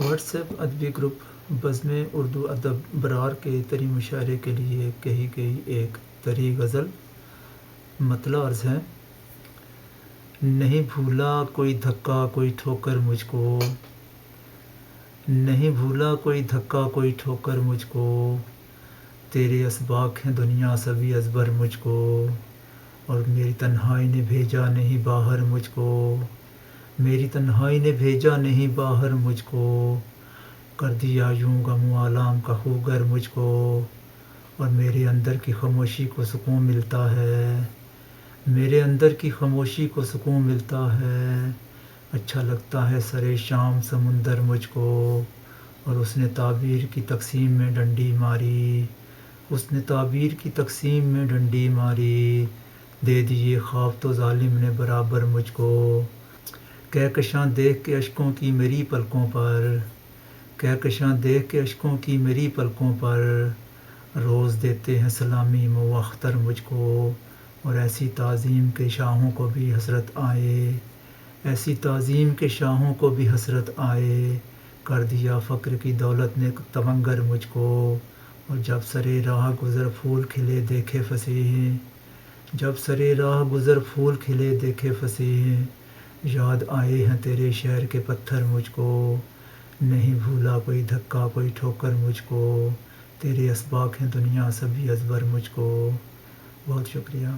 What's app ادبی group بزم اردو ادب برار کے طری مشاعرے کے لیے کہی گئی ایک طری غزل مطلع عرض ہے۔ نہیں بھولا کوئی دھکا کوئی ٹھوکر مجھ کو، نہیں بھولا کوئی دھکا کوئی ٹھوکر مجھ کو، تیرے اسباق ہیں دنیا سبھی ازبر مجھ کو، اور میری تنہائی نے بھیجا نہیں باہر مجھ کو، میری تنہائی نے بھیجا نہیں باہر مجھ کو، کر دیا یوں غم و آلام کا خوگر مجھ کو، اور میرے اندر کی خاموشی کو سکون ملتا ہے، میرے اندر کی خاموشی کو سکون ملتا ہے، اچھا لگتا ہے سرے شام سمندر مجھ کو، اور اس نے تعبیر کی تقسیم میں ڈنڈی ماری، اس نے تعبیر کی تقسیم میں ڈنڈی ماری، دے دیے خواب تو ظالم نے برابر مجھ کو، کہکشاں دیکھ کے اشکوں کی میری پلکوں پر، کہکشاں دیکھ کے اشکوں کی میری پلکوں پر، روز دیتے ہیں سلامی مو اختر مجھ کو، اور ایسی تعظیم کے شاہوں کو بھی حسرت آئے، ایسی تعظیم کے شاہوں کو بھی حسرت آئے، کر دیا فقر کی دولت نے تمنگر مجھ کو، اور جب سرے راہ گزر پھول کھلے دیکھے فصیح، جب سرے راہ گزر پھول کھلے دیکھے فصیح، یاد آئے ہیں تیرے شہر کے پتھر مجھ کو، نہیں بھولا کوئی دھکا کوئی ٹھوکر مجھ کو، تیرے اسباق ہیں دنیا سبھی ازبر مجھ کو۔ بہت شکریہ۔